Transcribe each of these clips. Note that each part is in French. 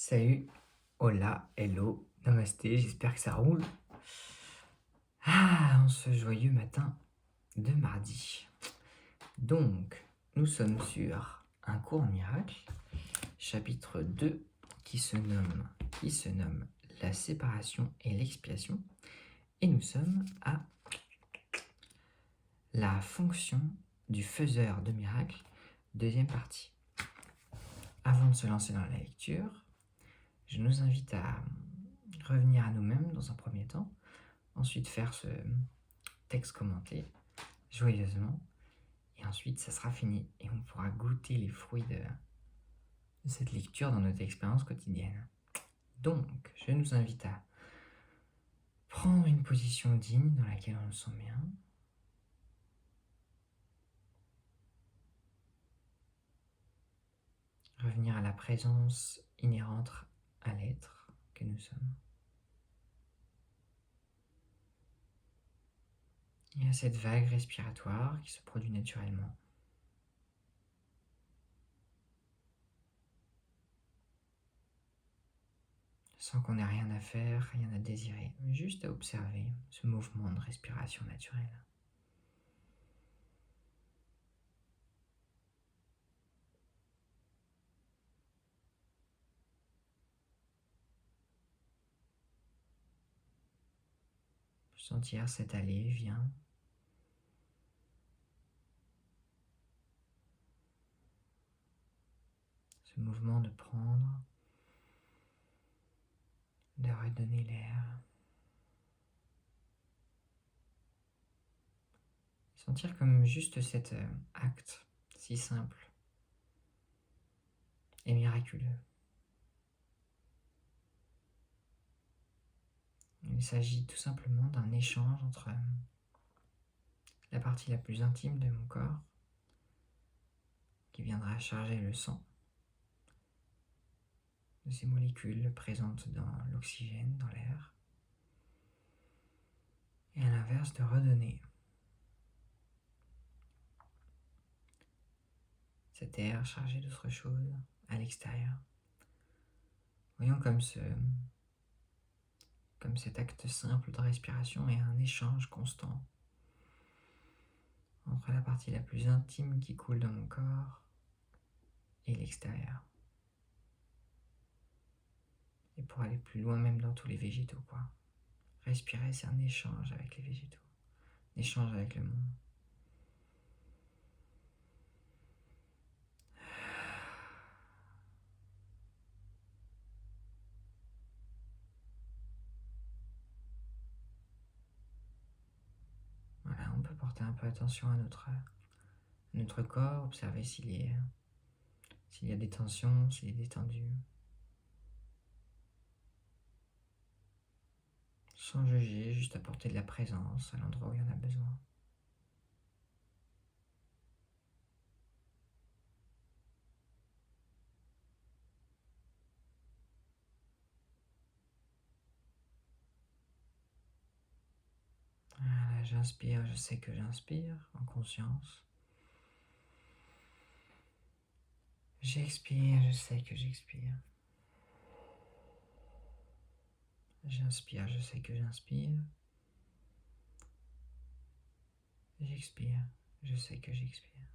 Salut, hola, hello, namasté, j'espère que ça roule. En ce joyeux matin de mardi. Donc, nous sommes sur un cours miracle, chapitre 2, qui se nomme la séparation et l'expiation. Et nous sommes à la fonction du faiseur de miracles, deuxième partie. Avant de se lancer dans la lecture, je nous invite à revenir à nous-mêmes dans un premier temps, ensuite faire ce texte commenté joyeusement, et ensuite ça sera fini et on pourra goûter les fruits de cette lecture dans notre expérience quotidienne. Donc, je nous invite à prendre une position digne dans laquelle on se sent bien. Revenir à la présence inhérente à l'être que nous sommes. Et à cette vague respiratoire qui se produit naturellement. Sans qu'on ait rien à faire, rien à désirer, juste à observer ce mouvement de respiration naturelle. Sentir cet aller, vient. Ce mouvement de prendre, de redonner l'air. Sentir comme juste cet acte si simple et miraculeux. Il s'agit tout simplement d'un échange entre la partie la plus intime de mon corps, qui viendra charger le sang de ces molécules présentes dans l'oxygène, dans l'air, et à l'inverse de redonner cet air chargé d'autre chose à l'extérieur. Voyons comme cet acte simple de respiration est un échange constant entre la partie la plus intime qui coule dans mon corps et l'extérieur. Et pour aller plus loin même dans tous les végétaux, quoi. Respirer, c'est un échange avec les végétaux, un échange avec le monde. Voilà, on peut porter un peu attention à notre corps, observer s'il y a des tensions, s'il est détendu. Sans juger, juste apporter de la présence à l'endroit où il y en a besoin. Voilà, j'inspire, je sais que j'inspire en conscience. J'expire, je sais que j'expire. J'inspire, je sais que j'inspire. J'expire, je sais que j'expire.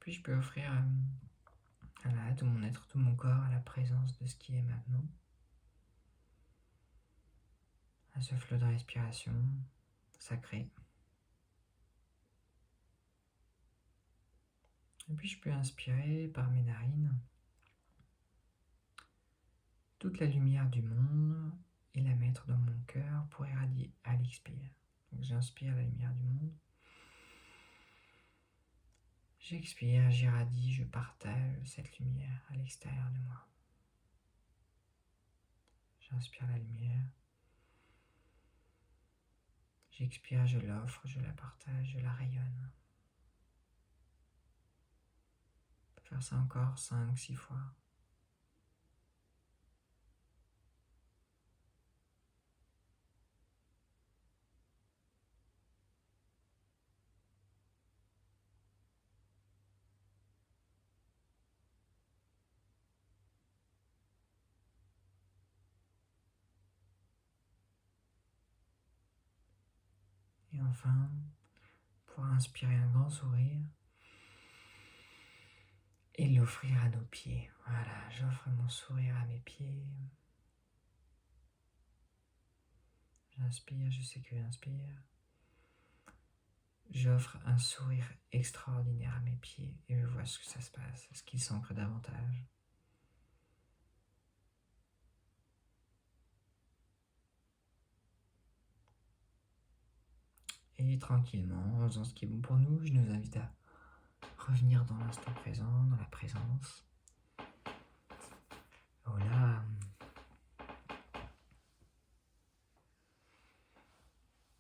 Puis je peux offrir à tout mon être, tout mon corps, à la présence de ce qui est maintenant, à ce flot de respiration sacré. Et puis je peux inspirer par mes narines toute la lumière du monde et la mettre dans mon cœur pour irradier à l'expire. Donc j'inspire la lumière du monde. J'expire, j'irradie, je partage cette lumière à l'extérieur de moi. J'inspire la lumière. J'expire, je l'offre, je la partage, je la rayonne. On peut faire ça encore 5-6 fois. Et enfin, pour inspirer un grand sourire et l'offrir à nos pieds. Voilà, j'offre mon sourire à mes pieds. J'inspire, je sais que j'inspire. J'offre un sourire extraordinaire à mes pieds et je vois ce que ça se passe, ce qu'ils s'ancrent davantage. Et tranquillement, en faisant ce qui est bon pour nous, je nous invite à revenir dans l'instant présent, dans la présence. Voilà.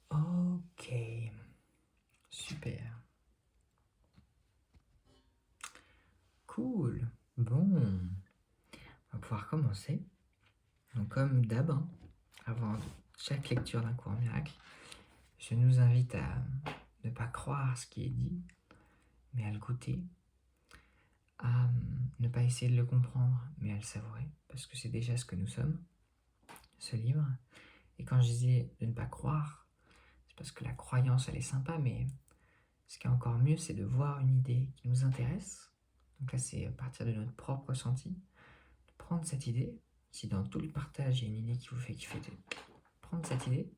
Ok. Super. Cool. Bon. On va pouvoir commencer. Donc comme d'hab, avant chaque lecture d'un cours miracle, je nous invite à ne pas croire ce qui est dit, mais à le goûter, à ne pas essayer de le comprendre, mais à le savourer, parce que c'est déjà ce que nous sommes, ce livre. Et quand je disais de ne pas croire, c'est parce que la croyance, elle est sympa, mais ce qui est encore mieux, c'est de voir une idée qui nous intéresse. Donc là, c'est à partir de notre propre ressenti, de prendre cette idée. Si dans tout le partage, il y a une idée qui vous fait kiffer, prendre cette idée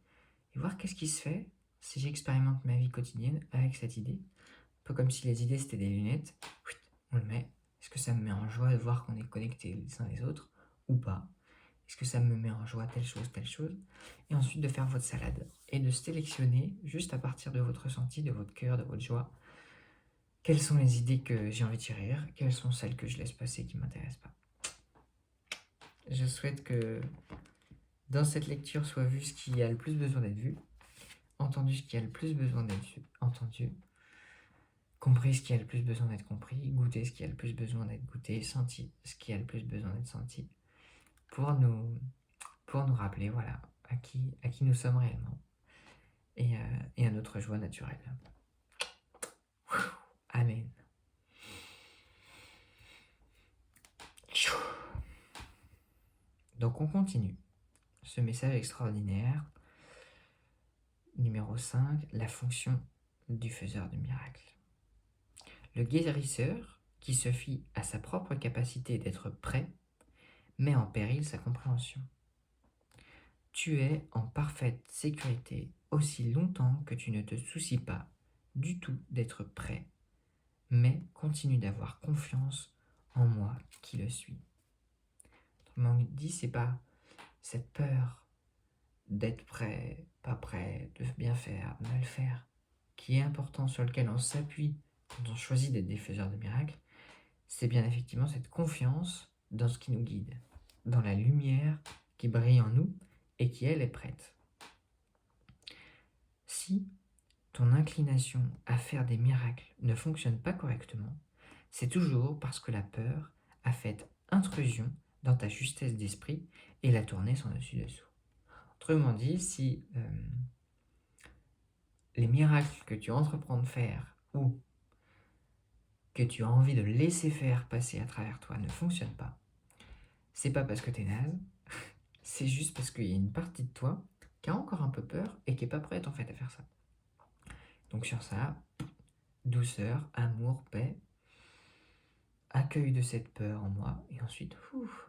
et voir qu'est-ce qui se fait si j'expérimente ma vie quotidienne avec cette idée. Un peu comme si les idées, c'était des lunettes. On le met. Est-ce que ça me met en joie de voir qu'on est connectés les uns les autres ou pas? Est-ce que ça me met en joie telle chose, telle chose? Et ensuite de faire votre salade et de sélectionner, juste à partir de votre ressenti, de votre cœur, de votre joie, quelles sont les idées que j'ai envie de tirer, quelles sont celles que je laisse passer qui ne m'intéressent pas. Je souhaite que dans cette lecture soit vu ce qui a le plus besoin d'être vu, entendu ce qui a le plus besoin d'être entendu, compris ce qui a le plus besoin d'être compris, goûté ce qui a le plus besoin d'être goûté, senti ce qui a le plus besoin d'être senti, pour nous rappeler voilà, à qui nous sommes réellement et à notre joie naturelle. Amen. Donc on continue ce message extraordinaire. Numéro 5, la fonction du faiseur de miracles. Le guérisseur, qui se fie à sa propre capacité d'être prêt, met en péril sa compréhension. Tu es en parfaite sécurité aussi longtemps que tu ne te soucies pas du tout d'être prêt, mais continue d'avoir confiance en moi qui le suis. Autrement dit, c'est pas cette peur d'être prêt, pas prêt, de bien faire, mal faire, qui est important, sur lequel on s'appuie quand on choisit d'être des faiseurs de miracles, c'est bien effectivement cette confiance dans ce qui nous guide, dans la lumière qui brille en nous et qui, elle, est prête. Si ton inclination à faire des miracles ne fonctionne pas correctement, c'est toujours parce que la peur a fait intrusion dans ta justesse d'esprit et l'a tournée sans dessus-dessous. Autrement dit, si les miracles que tu entreprends de faire ou que tu as envie de laisser faire passer à travers toi ne fonctionnent pas, c'est pas parce que t'es naze, c'est juste parce qu'il y a une partie de toi qui a encore un peu peur et qui est pas prête en fait à faire ça. Donc sur ça, douceur, amour, paix, accueil de cette peur en moi et ensuite,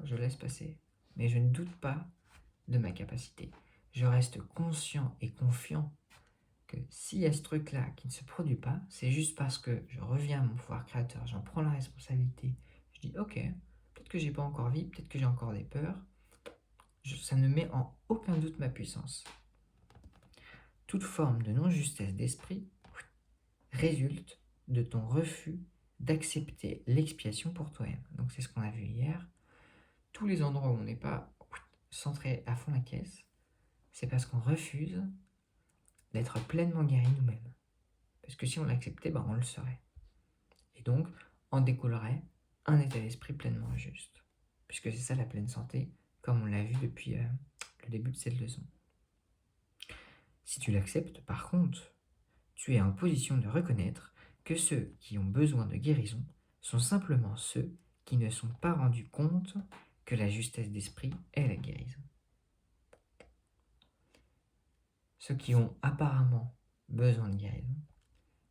je laisse passer. Mais je ne doute pas de ma capacité. Je reste conscient et confiant que s'il y a ce truc-là qui ne se produit pas, c'est juste parce que je reviens à mon pouvoir créateur, j'en prends la responsabilité. Je dis, ok, peut-être que j'ai pas encore vie, peut-être que j'ai encore des peurs. Ça ne met en aucun doute ma puissance. Toute forme de non-justesse d'esprit résulte de ton refus d'accepter l'expiation pour toi-même. Donc c'est ce qu'on a vu hier. Tous les endroits où on n'est pas centré à fond la caisse, c'est parce qu'on refuse d'être pleinement guéri nous-mêmes. Parce que si on l'acceptait, on le serait. Et donc, en découlerait un état d'esprit pleinement juste. Puisque c'est ça la pleine santé, comme on l'a vu depuis le début de cette leçon. Si tu l'acceptes, par contre, tu es en position de reconnaître que ceux qui ont besoin de guérison sont simplement ceux qui ne sont pas rendus compte que la justesse d'esprit est la guérison. Ceux qui ont apparemment besoin de guérison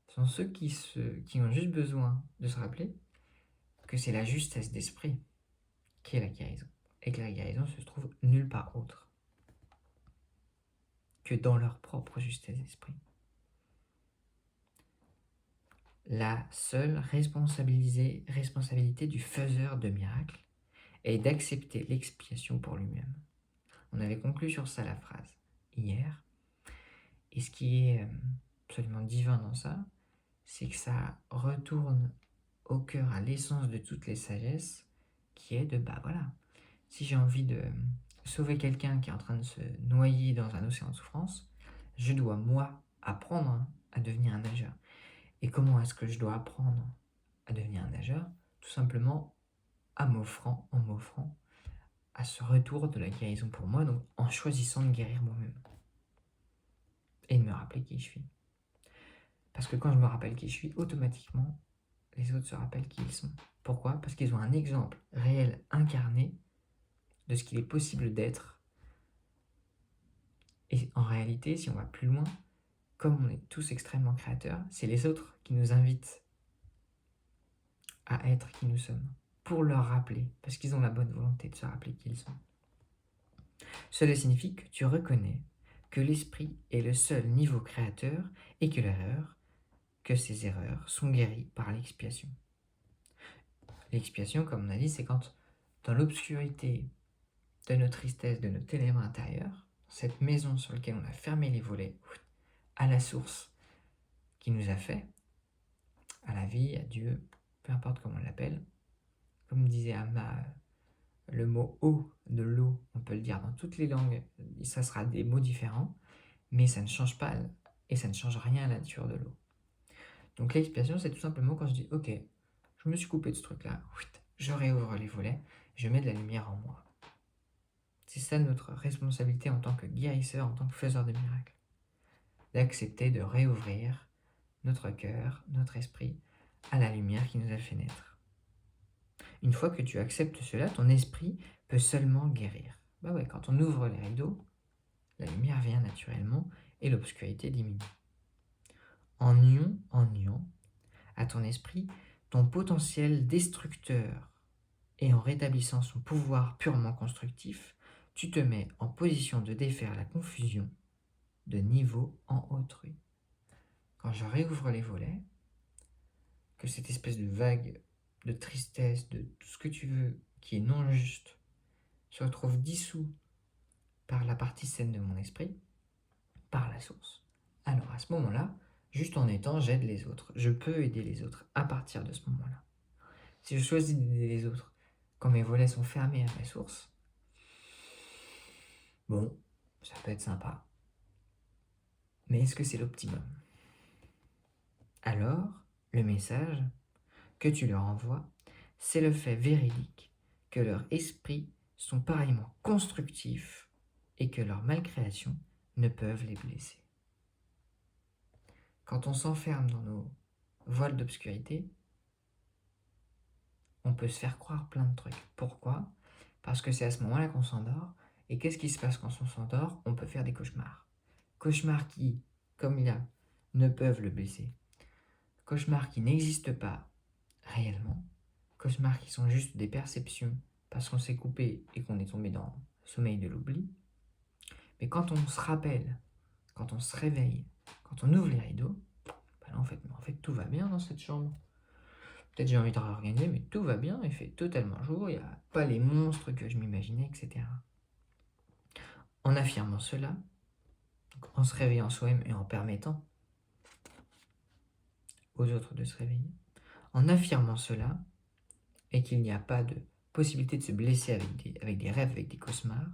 sont ceux qui ont juste besoin de se rappeler que c'est la justesse d'esprit qui est la guérison, et que la guérison se trouve nulle part autre que dans leur propre justesse d'esprit. La seule responsabilité du faiseur de miracles est d'accepter l'expiation pour lui-même. On avait conclu sur ça la phrase hier, et ce qui est absolument divin dans ça, c'est que ça retourne au cœur, à l'essence de toutes les sagesses, qui est de, voilà, si j'ai envie de sauver quelqu'un qui est en train de se noyer dans un océan de souffrance, je dois, moi, apprendre à devenir un nageur. Et comment est-ce que je dois apprendre à devenir un nageur? Tout simplement en m'offrant à ce retour de la guérison pour moi, donc en choisissant de guérir moi-même. Et de me rappeler qui je suis. Parce que quand je me rappelle qui je suis, automatiquement, les autres se rappellent qui ils sont. Pourquoi? Parce qu'ils ont un exemple réel, incarné, de ce qu'il est possible d'être. Et en réalité, si on va plus loin, comme on est tous extrêmement créateurs, c'est les autres qui nous invitent à être qui nous sommes, pour leur rappeler, parce qu'ils ont la bonne volonté de se rappeler qui ils sont. Cela signifie que tu reconnais que l'esprit est le seul niveau créateur et que ces erreurs sont guéries par l'expiation. L'expiation, comme on a dit, c'est quand, dans l'obscurité de nos tristesses, de nos ténèbres intérieures, cette maison sur laquelle on a fermé les volets, à la source qui nous a fait, à la vie, à Dieu, peu importe comment on l'appelle, comme disait Amma, le mot eau de l'eau, on peut le dire dans toutes les langues, ça sera des mots différents, mais ça ne change pas et ça ne change rien à la nature de l'eau. Donc l'expiation, c'est tout simplement quand je dis ok, je me suis coupé de ce truc-là, je réouvre les volets, je mets de la lumière en moi. C'est ça notre responsabilité en tant que guérisseur, en tant que faiseur de miracles. D'accepter de réouvrir notre cœur, notre esprit, à la lumière qui nous a fait naître. Une fois que tu acceptes cela, ton esprit peut seulement guérir. Ouais, quand on ouvre les rideaux, la lumière vient naturellement et l'obscurité diminue. En niant à ton esprit ton potentiel destructeur et en rétablissant son pouvoir purement constructif, tu te mets en position de défaire la confusion de niveau en autrui. Quand je réouvre les volets, que cette espèce de vague de tristesse, de tout ce que tu veux, qui est non juste, se retrouve dissous par la partie saine de mon esprit, par la source. Alors à ce moment-là, juste en étant, j'aide les autres. Je peux aider les autres à partir de ce moment-là. Si je choisis d'aider les autres quand mes volets sont fermés à ma source, bon, ça peut être sympa. Mais est-ce que c'est l'optimum? Alors, le message que tu leur envoies, c'est le fait véridique que leurs esprits sont pareillement constructifs et que leurs malcréations ne peuvent les blesser. Quand on s'enferme dans nos voiles d'obscurité, on peut se faire croire plein de trucs. Pourquoi? Parce que c'est à ce moment-là qu'on s'endort. Et qu'est-ce qui se passe quand on s'endort? On peut faire des cauchemars. Cauchemars qui, comme il y a, ne peuvent le blesser. Cauchemars qui n'existent pas réellement. Cauchemars qui sont juste des perceptions parce qu'on s'est coupé et qu'on est tombé dans le sommeil de l'oubli. Mais quand on se rappelle, quand on se réveille, quand on ouvre les rideaux, là, en fait, tout va bien dans cette chambre. Peut-être j'ai envie de réorganiser, mais tout va bien, il fait totalement jour, il n'y a pas les monstres que je m'imaginais, etc. En affirmant cela, donc en se réveillant soi-même et en permettant aux autres de se réveiller, en affirmant cela, et qu'il n'y a pas de possibilité de se blesser avec des rêves, avec des cauchemars,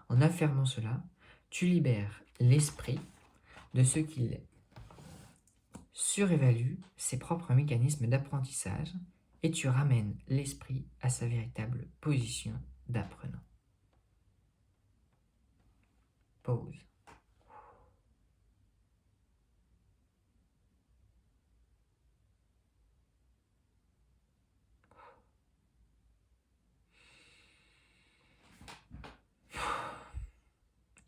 en affirmant cela, tu libères l'esprit de ce qu'il surévalue ses propres mécanismes d'apprentissage et tu ramènes l'esprit à sa véritable position d'apprenant. Pause.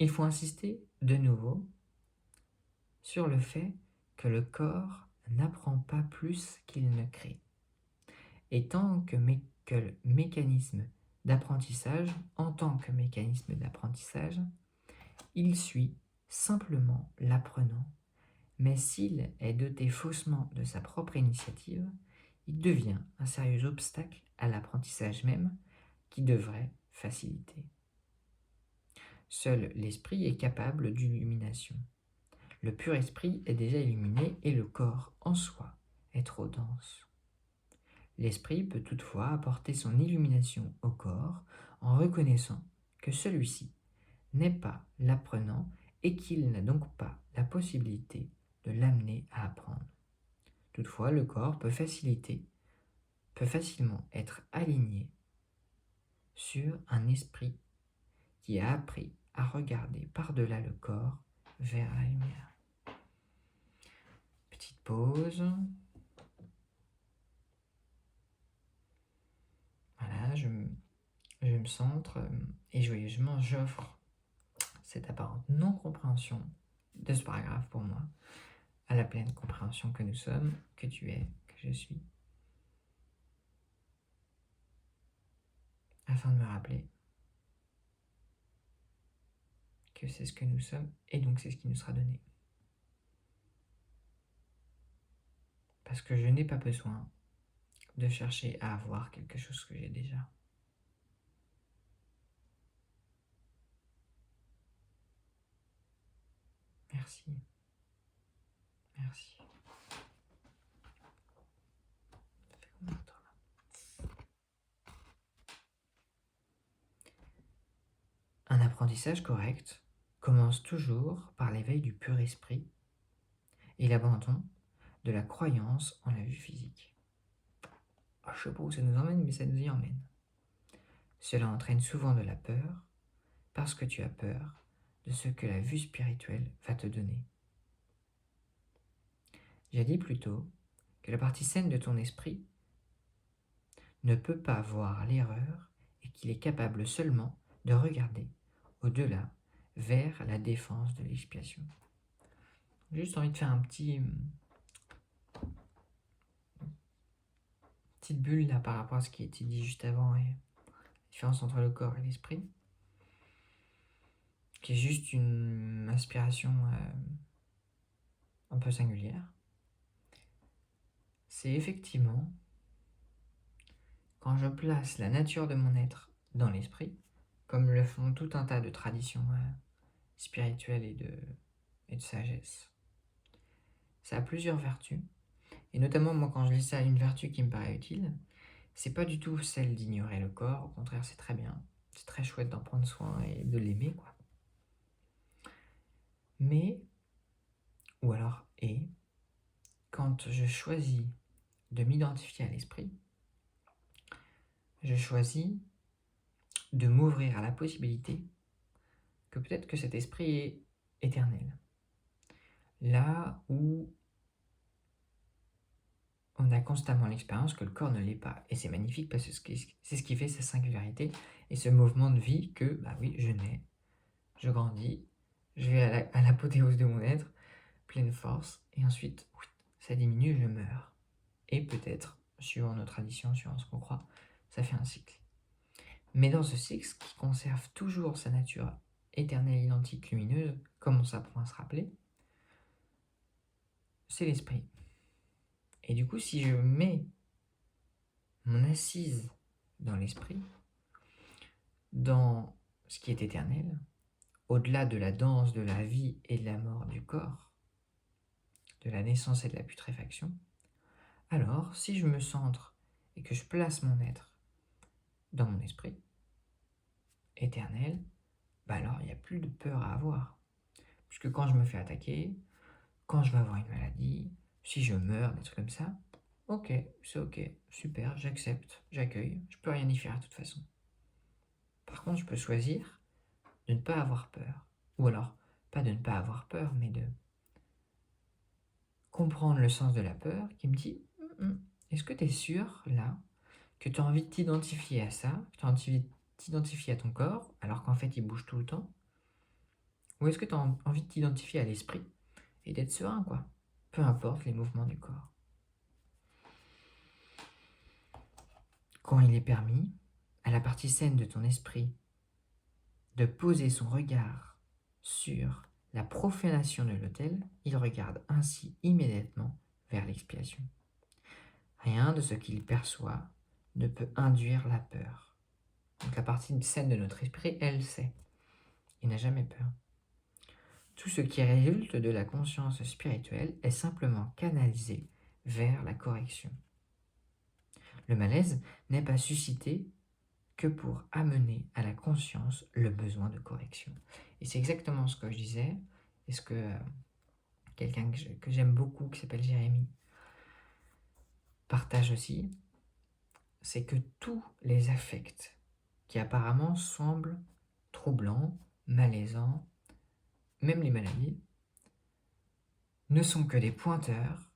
Il faut insister de nouveau sur le fait que le corps n'apprend pas plus qu'il ne crée. Et tant que, que le mécanisme d'apprentissage, en tant que mécanisme d'apprentissage, il suit simplement l'apprenant, mais s'il est doté faussement de sa propre initiative, il devient un sérieux obstacle à l'apprentissage même qui devrait faciliter. Seul l'esprit est capable d'illumination. Le pur esprit est déjà illuminé et le corps en soi est trop dense. L'esprit peut toutefois apporter son illumination au corps en reconnaissant que celui-ci n'est pas l'apprenant et qu'il n'a donc pas la possibilité de l'amener à apprendre. Toutefois, le corps peut facilement être aligné sur un esprit qui a appris à regarder par-delà le corps vers la lumière. Petite pause. Voilà, je me centre et joyeusement j'offre cette apparente non-compréhension de ce paragraphe pour moi à la pleine compréhension que nous sommes, que tu es, que je suis, afin de me rappeler que c'est ce que nous sommes et donc c'est ce qui nous sera donné. Parce que je n'ai pas besoin de chercher à avoir quelque chose que j'ai déjà. Merci. Merci. Un apprentissage correct commence toujours par l'éveil du pur esprit et l'abandon de la croyance en la vue physique. Je ne sais pas où ça nous emmène, mais ça nous y emmène. Cela entraîne souvent de la peur, parce que tu as peur de ce que la vue spirituelle va te donner. J'ai dit plutôt que la partie saine de ton esprit ne peut pas voir l'erreur et qu'il est capable seulement de regarder au-delà vers la défense de l'expiation. J'ai juste envie de faire petite bulle là par rapport à ce qui a été dit juste avant et la différence entre le corps et l'esprit, qui est juste une inspiration un peu singulière. C'est effectivement quand je place la nature de mon être dans l'esprit, comme le font tout un tas de traditions spirituelles et de sagesse. Ça a plusieurs vertus, et notamment moi quand je lis ça, une vertu qui me paraît utile, c'est pas du tout celle d'ignorer le corps, au contraire c'est très bien, c'est très chouette d'en prendre soin et de l'aimer quoi. Mais, ou alors, quand je choisis de m'identifier à l'esprit, je choisis de m'ouvrir à la possibilité que peut-être que cet esprit est éternel. Là où on a constamment l'expérience que le corps ne l'est pas. Et c'est magnifique parce que c'est ce qui fait sa singularité et ce mouvement de vie que, bah oui, je nais, je grandis, je vais à l'apothéose de mon être, pleine force, et ensuite, ça diminue, je meurs. Et peut-être, suivant nos traditions, suivant ce qu'on croit, ça fait un cycle. Mais dans ce cycle, qui conserve toujours sa nature éternelle, identique, lumineuse, comme on s'apprend à se rappeler, c'est l'esprit. Et du coup, si je mets mon assise dans l'esprit, dans ce qui est éternel, au-delà de la danse de la vie et de la mort du corps, de la naissance et de la putréfaction, alors si je me centre et que je place mon être dans mon esprit éternel, bah alors il n'y a plus de peur à avoir. Puisque quand je me fais attaquer, quand je vais avoir une maladie, si je meurs, des trucs comme ça, ok, c'est ok, super, j'accepte, j'accueille, je peux rien y faire de toute façon. Par contre, je peux choisir de ne pas avoir peur. Ou alors, pas de ne pas avoir peur, mais de comprendre le sens de la peur qui me dit est-ce que tu es sûr, là, que tu as envie de t'identifier à ça, que tu as envie de t'identifier à ton corps, alors qu'en fait il bouge tout le temps? Ou est-ce que tu as envie de t'identifier à l'esprit et d'être serein, quoi. Peu importe les mouvements du corps. Quand il est permis, à la partie saine de ton esprit, de poser son regard sur la profanation de l'autel, il regarde ainsi immédiatement vers l'expiation. Rien de ce qu'il perçoit ne peut induire la peur. Donc la partie saine de notre esprit, elle sait. Il n'a jamais peur. Tout ce qui résulte de la conscience spirituelle est simplement canalisé vers la correction. Le malaise n'est pas suscité que pour amener à la conscience le besoin de correction. Et c'est exactement ce que je disais, et ce que quelqu'un que j'aime beaucoup, qui s'appelle Jérémy, partage aussi, c'est que tous les affects qui apparemment semblent troublants, malaisants, même les maladies, ne sont que des pointeurs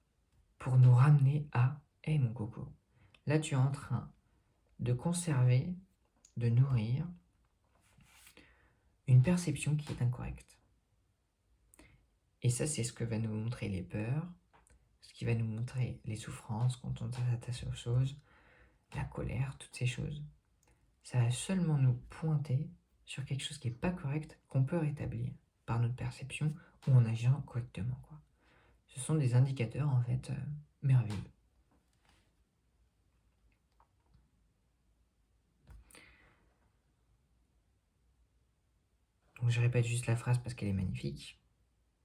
pour nous ramener à « Hey mon coco, là tu es en train de conserver, de nourrir une perception qui est incorrecte. » Et ça, c'est ce que va nous montrer les peurs, ce qui va nous montrer les souffrances quand on s'attache aux choses, la colère, toutes ces choses. Ça va seulement nous pointer sur quelque chose qui n'est pas correct, qu'on peut rétablir par notre perception ou en agissant correctement, quoi. Ce sont des indicateurs, en fait, merveilleux. Donc je répète juste la phrase parce qu'elle est magnifique.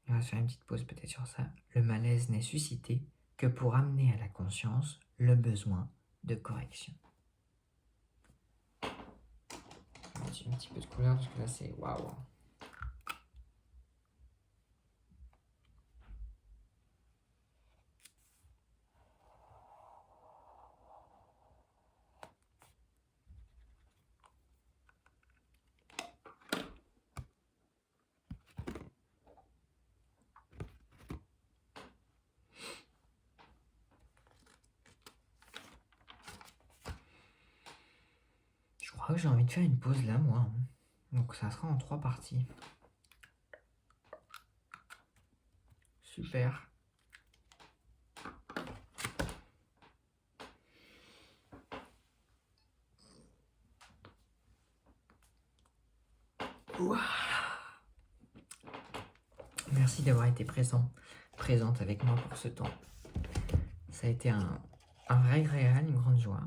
On va se faire une petite pause peut-être sur ça. Le malaise n'est suscité que pour amener à la conscience le besoin de correction. Je vais mettre un petit peu de couleur parce que là c'est waouh. Je crois que j'ai envie de faire une pause là, moi. Donc ça sera en 3 parties. Super. Ouah. Merci d'avoir été présente avec moi pour ce temps. Ça a été un vrai régal, une grande joie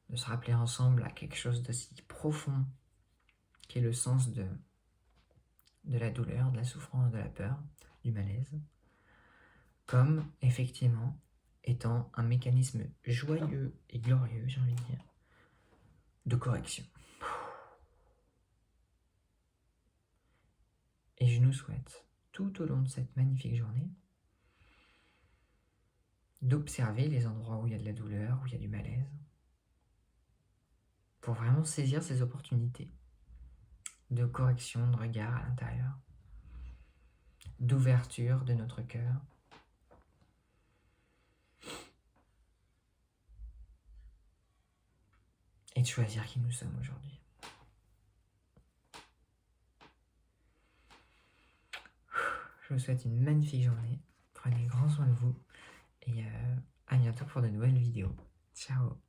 de se rappeler ensemble à quelque chose d'aussi profond qui est le sens de la douleur, de la souffrance, de la peur, du malaise, comme effectivement étant un mécanisme joyeux et glorieux, j'ai envie de dire, de correction. Et je nous souhaite, tout au long de cette magnifique journée, d'observer les endroits où il y a de la douleur, où il y a du malaise, pour vraiment saisir ces opportunités de correction, de regard à l'intérieur, d'ouverture de notre cœur, et de choisir qui nous sommes aujourd'hui. Je vous souhaite une magnifique journée, prenez grand soin de vous, et à bientôt pour de nouvelles vidéos. Ciao.